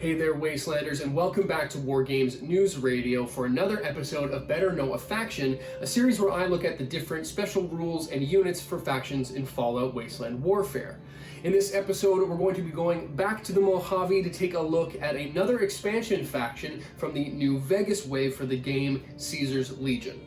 Hey there, Wastelanders, and welcome back to War Games News Radio for another episode of Better Know a Faction, a series where I look at the different special rules and units for factions in Fallout Wasteland Warfare. In this episode, we're going to be going back to the Mojave to take a look at another expansion faction from the New Vegas wave for the game, Caesar's Legion.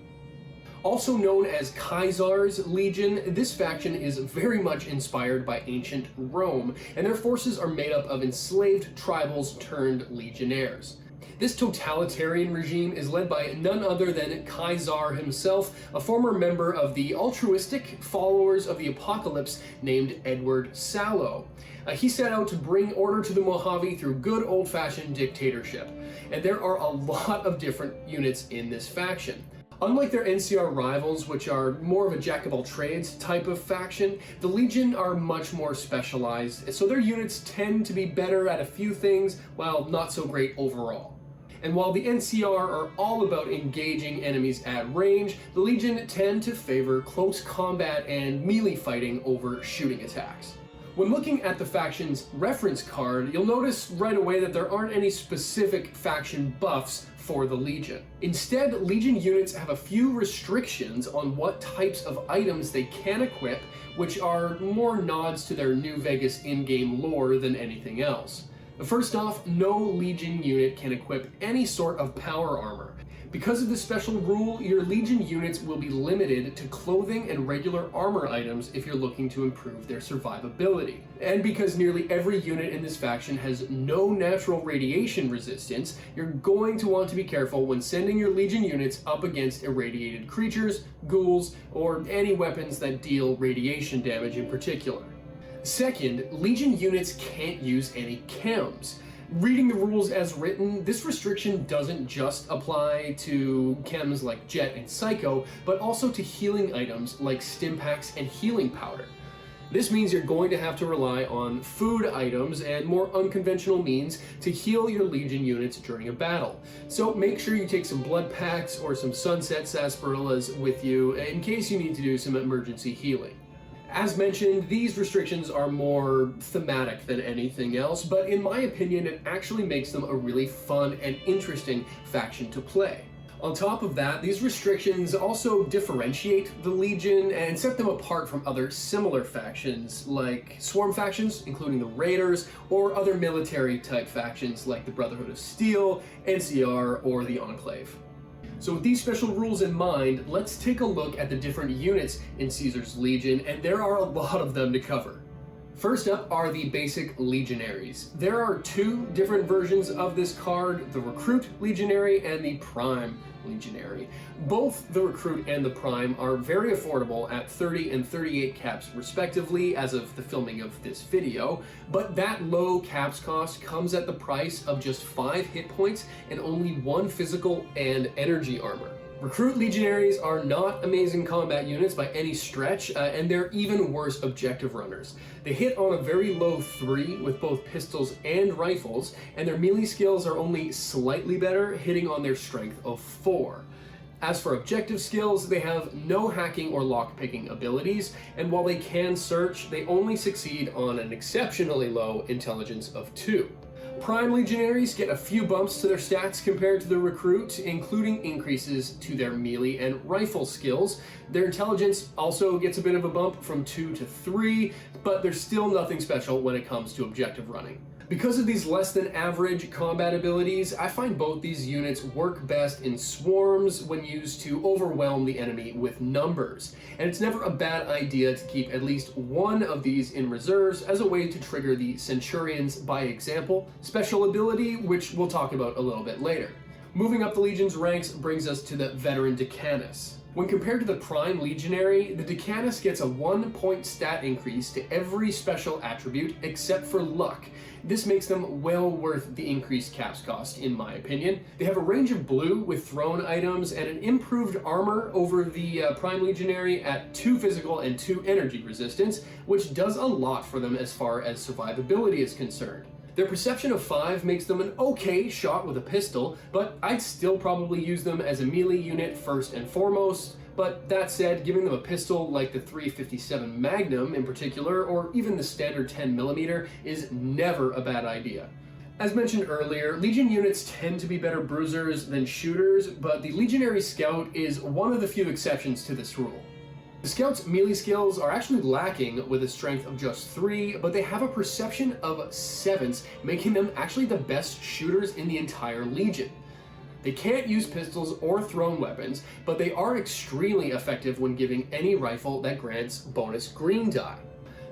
Also known as Caesar's Legion, this faction is very much inspired by ancient Rome, and their forces are made up of enslaved tribals turned legionnaires. This totalitarian regime is led by none other than Caesar himself, a former member of the altruistic followers of the apocalypse named Edward Sallow. He set out to bring order to the Mojave through good old-fashioned dictatorship, and there are a lot of different units in this faction. Unlike their NCR rivals, which are more of a jack-of-all-trades type of faction, the Legion are much more specialized, so their units tend to be better at a few things, while not so great overall. And while the NCR are all about engaging enemies at range, the Legion tend to favor close combat and melee fighting over shooting attacks. When looking at the faction's reference card, you'll notice right away that there aren't any specific faction buffs for the Legion. Instead, Legion units have a few restrictions on what types of items they can equip, which are more nods to their New Vegas in-game lore than anything else. First off, no Legion unit can equip any sort of power armor. Because of this special rule, your Legion units will be limited to clothing and regular armor items if you're looking to improve their survivability. And because nearly every unit in this faction has no natural radiation resistance, you're going to want to be careful when sending your Legion units up against irradiated creatures, ghouls, or any weapons that deal radiation damage in particular. Second, Legion units can't use any chems. Reading the rules as written, this restriction doesn't just apply to chems like Jet and Psycho, but also to healing items like Stimpaks and healing powder. This means you're going to have to rely on food items and more unconventional means to heal your Legion units during a battle. So make sure you take some blood packs or some sunset sarsaparillas with you in case you need to do some emergency healing. As mentioned, these restrictions are more thematic than anything else, but in my opinion, it actually makes them a really fun and interesting faction to play. On top of that, these restrictions also differentiate the Legion and set them apart from other similar factions, like swarm factions, including the Raiders, or other military-type factions like the Brotherhood of Steel, NCR, or the Enclave. So with these special rules in mind, let's take a look at the different units in Caesar's Legion, and there are a lot of them to cover. First up are the basic Legionaries. There are two different versions of this card, the Recruit Legionary and the Prime Legionary. Both the Recruit and the Prime are very affordable at 30 and 38 caps respectively as of the filming of this video, but that low caps cost comes at the price of just 5 hit points and only 1 physical and energy armor. Recruit Legionaries are not amazing combat units by any stretch, and they're even worse objective runners. They hit on a very low 3 with both pistols and rifles, and their melee skills are only slightly better, hitting on their strength of 4. As for objective skills, they have no hacking or lockpicking abilities, and while they can search, they only succeed on an exceptionally low intelligence of 2. Prime Legionaries get a few bumps to their stats compared to the Recruit, including increases to their melee and rifle skills. Their intelligence also gets a bit of a bump from 2 to 3, but there's still nothing special when it comes to objective running. Because of these less than average combat abilities, I find both these units work best in swarms when used to overwhelm the enemy with numbers. And it's never a bad idea to keep at least one of these in reserves as a way to trigger the Centurion's by example special ability, which we'll talk about a little bit later. Moving up the Legion's ranks brings us to the Veteran Decanus. When compared to the Prime Legionary, the Decanus gets a 1-point stat increase to every special attribute except for luck. This makes them well worth the increased caps cost, in my opinion. They have a range of blue with thrown items and an improved armor over the Prime Legionary at 2 physical and 2 energy resistance, which does a lot for them as far as survivability is concerned. Their perception of 5 makes them an okay shot with a pistol, but I'd still probably use them as a melee unit first and foremost. But that said, giving them a pistol like the 357 Magnum in particular, or even the standard 10mm, is never a bad idea. As mentioned earlier, Legion units tend to be better bruisers than shooters, but the Legionary Scout is one of the few exceptions to this rule. The Scout's melee skills are actually lacking with a strength of just 3, but they have a perception of 7s, making them actually the best shooters in the entire Legion. They can't use pistols or thrown weapons, but they are extremely effective when giving any rifle that grants bonus green die.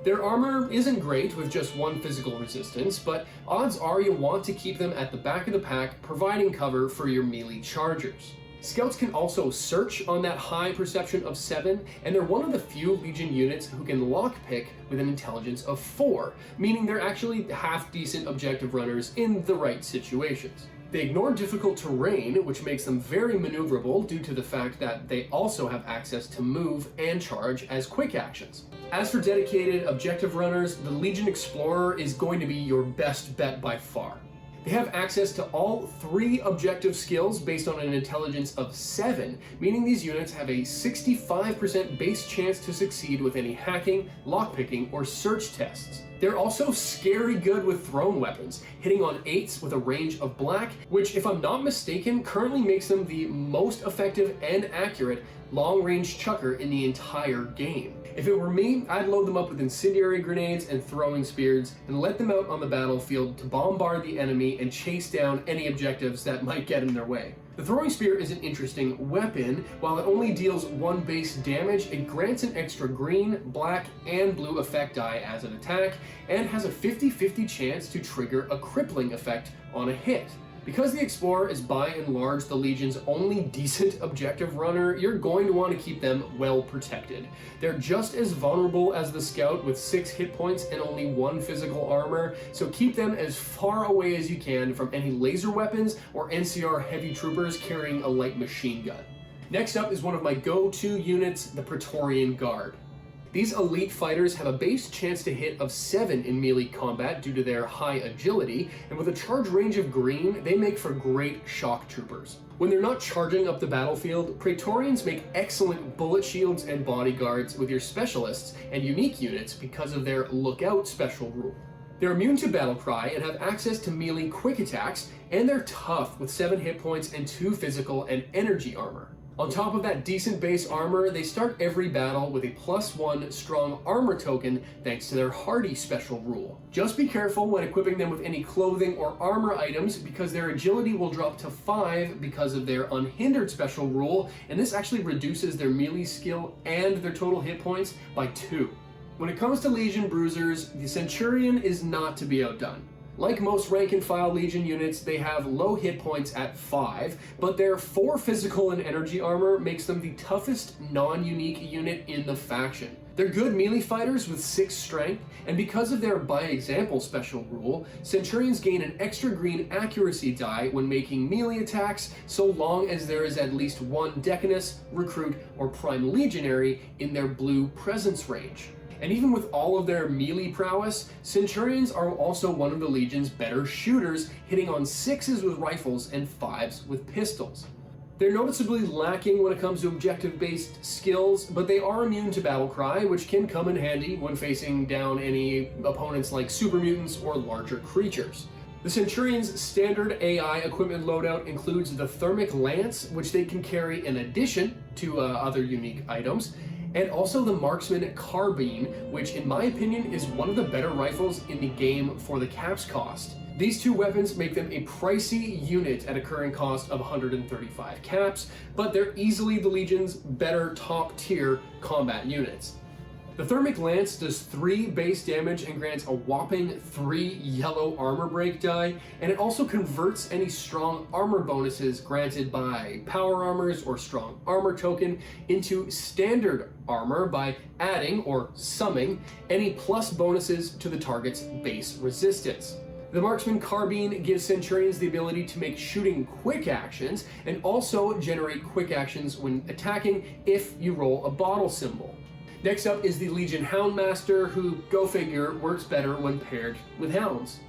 Their armor isn't great with just 1 physical resistance, but odds are you'll want to keep them at the back of the pack, providing cover for your melee chargers. Scouts can also search on that high perception of 7, and they're one of the few Legion units who can lockpick with an intelligence of 4, meaning they're actually half-decent objective runners in the right situations. They ignore difficult terrain, which makes them very maneuverable due to the fact that they also have access to move and charge as quick actions. As for dedicated objective runners, the Legion Explorer is going to be your best bet by far. They have access to all 3 objective skills based on an intelligence of 7, meaning these units have a 65% base chance to succeed with any hacking, lockpicking, or search tests. They're also scary good with thrown weapons, hitting on 8s with a range of black, which, if I'm not mistaken, currently makes them the most effective and accurate long-range chucker in the entire game. If it were me, I'd load them up with incendiary grenades and throwing spears and let them out on the battlefield to bombard the enemy and chase down any objectives that might get in their way. The throwing spear is an interesting weapon. While it only deals 1 base damage, it grants an extra green, black, and blue effect die as an attack, and has a 50-50 chance to trigger a crippling effect on a hit. Because the Explorer is by and large the Legion's only decent objective runner, you're going to want to keep them well protected. They're just as vulnerable as the Scout with 6 hit points and only 1 physical armor, so keep them as far away as you can from any laser weapons or NCR heavy troopers carrying a light machine gun. Next up is one of my go-to units, the Praetorian Guard. These elite fighters have a base chance to hit of 7 in melee combat due to their high agility, and with a charge range of green, they make for great shock troopers. When they're not charging up the battlefield, Praetorians make excellent bullet shields and bodyguards with your specialists and unique units because of their lookout special rule. They're immune to battlecry and have access to melee quick attacks, and they're tough with 7 hit points and 2 physical and energy armor. On top of that decent base armor, they start every battle with a +1 strong armor token thanks to their hardy special rule. Just be careful when equipping them with any clothing or armor items because their agility will drop to 5 because of their unhindered special rule, and this actually reduces their melee skill and their total hit points by 2. When it comes to Legion bruisers, the Centurion is not to be outdone. Like most rank-and-file Legion units, they have low hit points at 5, but their 4 physical and energy armor makes them the toughest non-unique unit in the faction. They're good melee fighters with 6 strength, and because of their by example special rule, Centurions gain an extra green accuracy die when making melee attacks, so long as there is at least 1 Decanus, Recruit, or Prime Legionary in their blue presence range. And even with all of their melee prowess, Centurions are also one of the Legion's better shooters, hitting on 6s with rifles and 5s with pistols. They're noticeably lacking when it comes to objective-based skills, but they are immune to battlecry, which can come in handy when facing down any opponents like super mutants or larger creatures. The Centurion's standard AI equipment loadout includes the Thermic Lance, which they can carry in addition to other unique items, and also the Marksman Carbine, which in my opinion is one of the better rifles in the game for the caps cost. These 2 weapons make them a pricey unit at a current cost of 135 caps, but they're easily the Legion's better top tier combat units. The Thermic Lance does 3 base damage and grants a whopping 3 yellow armor break die, and it also converts any strong armor bonuses granted by power armors or strong armor token into standard armor by adding or summing any plus bonuses to the target's base resistance. The Marksman Carbine gives Centurions the ability to make shooting quick actions and also generate quick actions when attacking if you roll a bottle symbol. Next up is the Legion Houndmaster, who, go figure, works better when paired with hounds.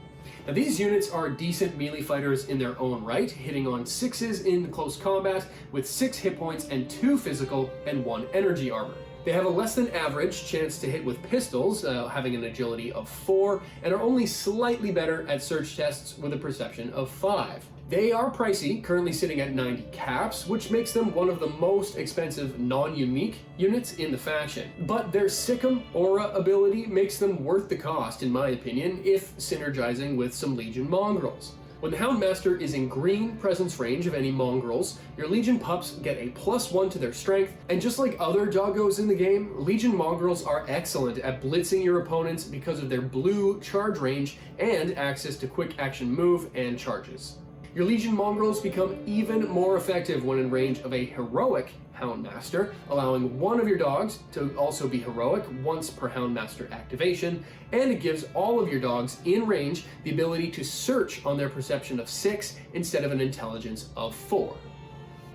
Now these units are decent melee fighters in their own right, hitting on 6s in close combat with 6 hit points and 2 physical and 1 energy armor. They have a less than average chance to hit with pistols, having an agility of 4, and are only slightly better at search tests with a perception of 5. They are pricey, currently sitting at 90 caps, which makes them one of the most expensive non-unique units in the faction. But their Sick'em Aura ability makes them worth the cost, in my opinion, if synergizing with some Legion mongrels. When the Houndmaster is in green presence range of any mongrels, your Legion pups get a +1 to their strength, and just like other doggos in the game, Legion mongrels are excellent at blitzing your opponents because of their blue charge range and access to quick action move and charges. Your Legion mongrels become even more effective when in range of a heroic Houndmaster, allowing one of your dogs to also be heroic once per Houndmaster activation, and it gives all of your dogs in range the ability to search on their perception of 6 instead of an intelligence of 4.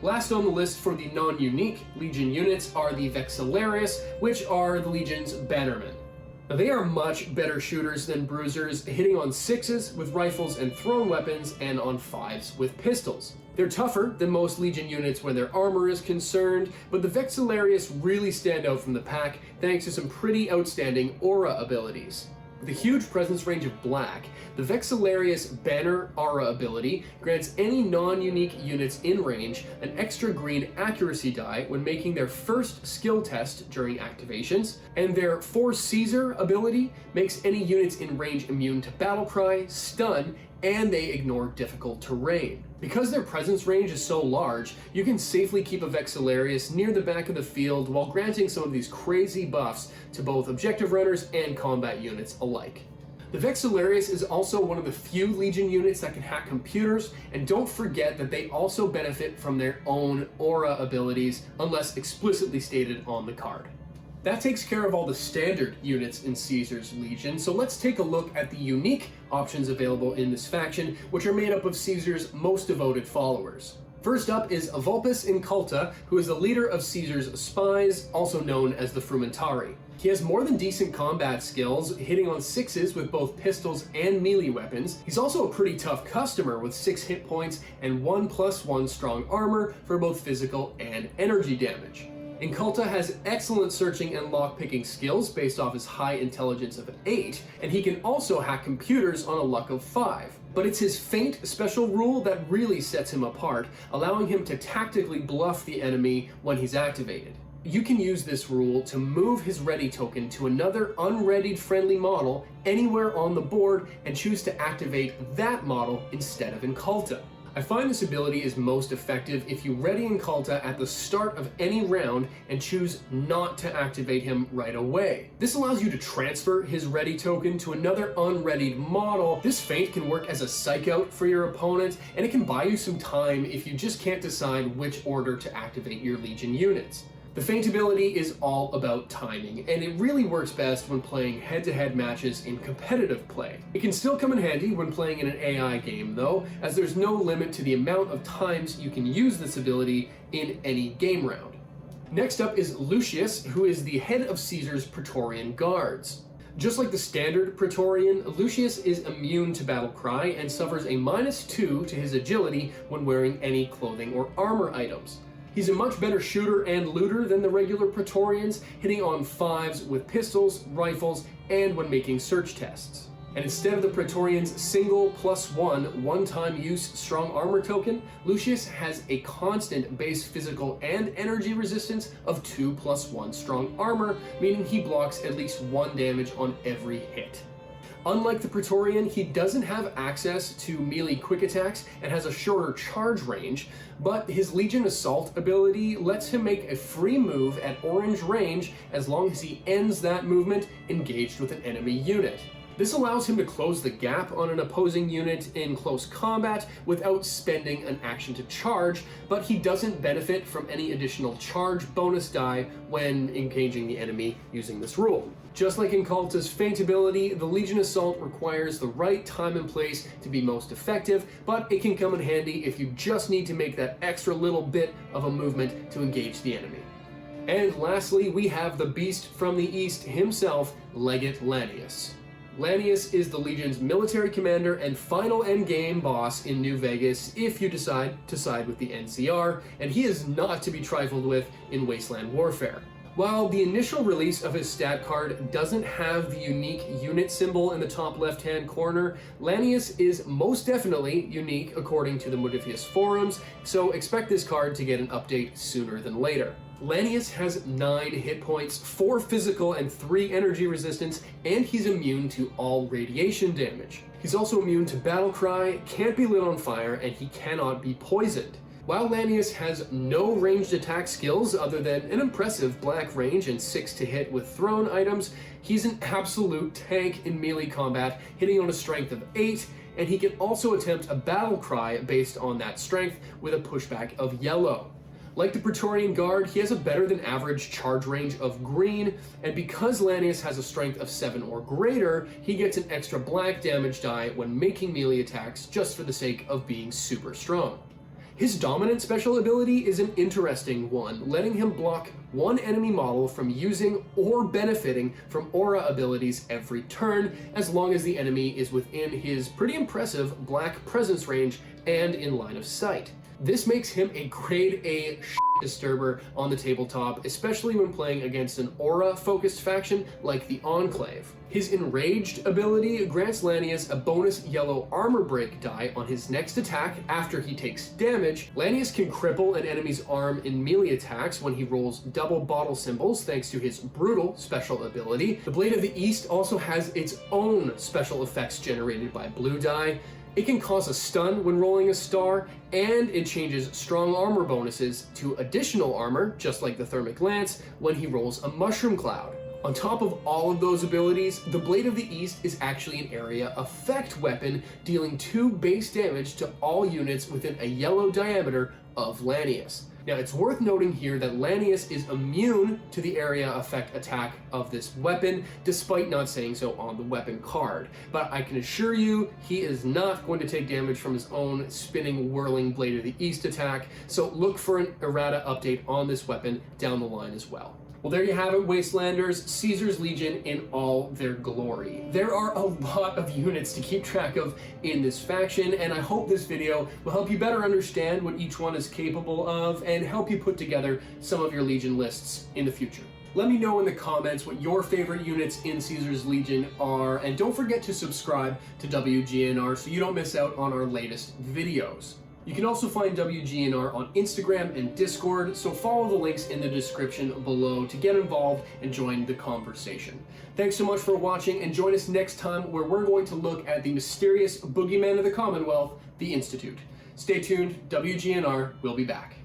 Last on the list for the non-unique Legion units are the Vexillarius, which are the Legion's bannermen. Now, they are much better shooters than bruisers, hitting on 6s with rifles and thrown weapons and on 5s with pistols. They're tougher than most Legion units where their armor is concerned, but the Vexillarius really stand out from the pack thanks to some pretty outstanding aura abilities. With a huge presence range of black, the Vexillarius Banner Aura ability grants any non-unique units in range an extra green accuracy die when making their first skill test during activations, and their For Caesar ability makes any units in range immune to Battlecry, Stun, and they ignore difficult terrain. Because their presence range is so large, you can safely keep a Vexillarius near the back of the field while granting some of these crazy buffs to both objective runners and combat units alike. The Vexillarius is also one of the few Legion units that can hack computers, and don't forget that they also benefit from their own aura abilities unless explicitly stated on the card. That takes care of all the standard units in Caesar's Legion, so let's take a look at the unique options available in this faction, which are made up of Caesar's most devoted followers. First up is Vulpus Inculta, who is the leader of Caesar's spies, also known as the Frumentari. He has more than decent combat skills, hitting on 6s with both pistols and melee weapons. He's also a pretty tough customer with 6 hit points and 1+1 strong armor for both physical and energy damage. Inculta has excellent searching and lockpicking skills based off his high intelligence of 8, and he can also hack computers on a luck of 5. But it's his feint special rule that really sets him apart, allowing him to tactically bluff the enemy when he's activated. You can use this rule to move his ready token to another unreadied friendly model anywhere on the board and choose to activate that model instead of Inculta. I find this ability is most effective if you ready Inculta at the start of any round and choose not to activate him right away. This allows you to transfer his ready token to another unreadied model. This feint can work as a psych out for your opponent, and it can buy you some time if you just can't decide which order to activate your Legion units. The feint ability is all about timing, and it really works best when playing head-to-head matches in competitive play. It can still come in handy when playing in an AI game though, as there's no limit to the amount of times you can use this ability in any game round. Next up is Lucius, who is the head of Caesar's Praetorian Guards. Just like the standard Praetorian, Lucius is immune to Battlecry and suffers a -2 to his agility when wearing any clothing or armor items. He's a much better shooter and looter than the regular Praetorians, hitting on 5s with pistols, rifles, and when making search tests. And instead of the Praetorian's single +1 one-time use strong armor token, Lucius has a constant base physical and energy resistance of 2+1 strong armor, meaning he blocks at least 1 damage on every hit. Unlike the Praetorian, he doesn't have access to melee quick attacks and has a shorter charge range, but his Legion Assault ability lets him make a free move at orange range as long as he ends that movement engaged with an enemy unit. This allows him to close the gap on an opposing unit in close combat without spending an action to charge, but he doesn't benefit from any additional charge bonus die when engaging the enemy using this rule. Just like Inculta's feint ability, the Legion Assault requires the right time and place to be most effective, but it can come in handy if you just need to make that extra little bit of a movement to engage the enemy. And lastly, we have the beast from the east himself, Legate Lanius. Lanius is the Legion's military commander and final endgame boss in New Vegas if you decide to side with the NCR, and he is not to be trifled with in Wasteland warfare. While the initial release of his stat card doesn't have the unique unit symbol in the top left-hand corner, Lanius is most definitely unique according to the Modifius forums, so expect this card to get an update sooner than later. Lanius has 9 hit points, 4 physical and 3 energy resistance, and he's immune to all radiation damage. He's also immune to Battle Cry, can't be lit on fire, and he cannot be poisoned. While Lanius has no ranged attack skills other than an impressive black range and 6 to hit with thrown items, he's an absolute tank in melee combat, hitting on a strength of 8, and he can also attempt a battle cry based on that strength with a pushback of yellow. Like the Praetorian Guard, he has a better than average charge range of green, and because Lanius has a strength of 7 or greater, he gets an extra black damage die when making melee attacks just for the sake of being super strong. His dominant special ability is an interesting one, letting him block one enemy model from using or benefiting from aura abilities every turn, as long as the enemy is within his pretty impressive black presence range and in line of sight. This makes him a grade A disturber on the tabletop, especially when playing against an aura-focused faction like the Enclave. His Enraged ability grants Lanius a bonus yellow armor break die on his next attack after he takes damage. Lanius can cripple an enemy's arm in melee attacks when he rolls double bottle symbols thanks to his Brutal special ability. The Blade of the East also has its own special effects generated by blue die. It can cause a stun when rolling a star, and it changes strong armor bonuses to additional armor, just like the Thermic Lance, when he rolls a Mushroom Cloud. On top of all of those abilities, the Blade of the East is actually an area effect weapon, dealing 2 base damage to all units within a yellow diameter of Lanius. Now, it's worth noting here that Lanius is immune to the area effect attack of this weapon, despite not saying so on the weapon card. But I can assure you, he is not going to take damage from his own spinning, whirling Blade of the East attack, so look for an errata update on this weapon down the line as well. Well, there you have it, Wastelanders, Caesar's Legion in all their glory. There are a lot of units to keep track of in this faction, and I hope this video will help you better understand what each one is capable of and help you put together some of your Legion lists in the future. Let me know in the comments what your favorite units in Caesar's Legion are, and don't forget to subscribe to WGNR so you don't miss out on our latest videos. You can also find WGNR on Instagram and Discord, so follow the links in the description below to get involved and join the conversation. Thanks so much for watching, and join us next time where we're going to look at the mysterious boogeyman of the Commonwealth, the Institute. Stay tuned, WGNR will be back.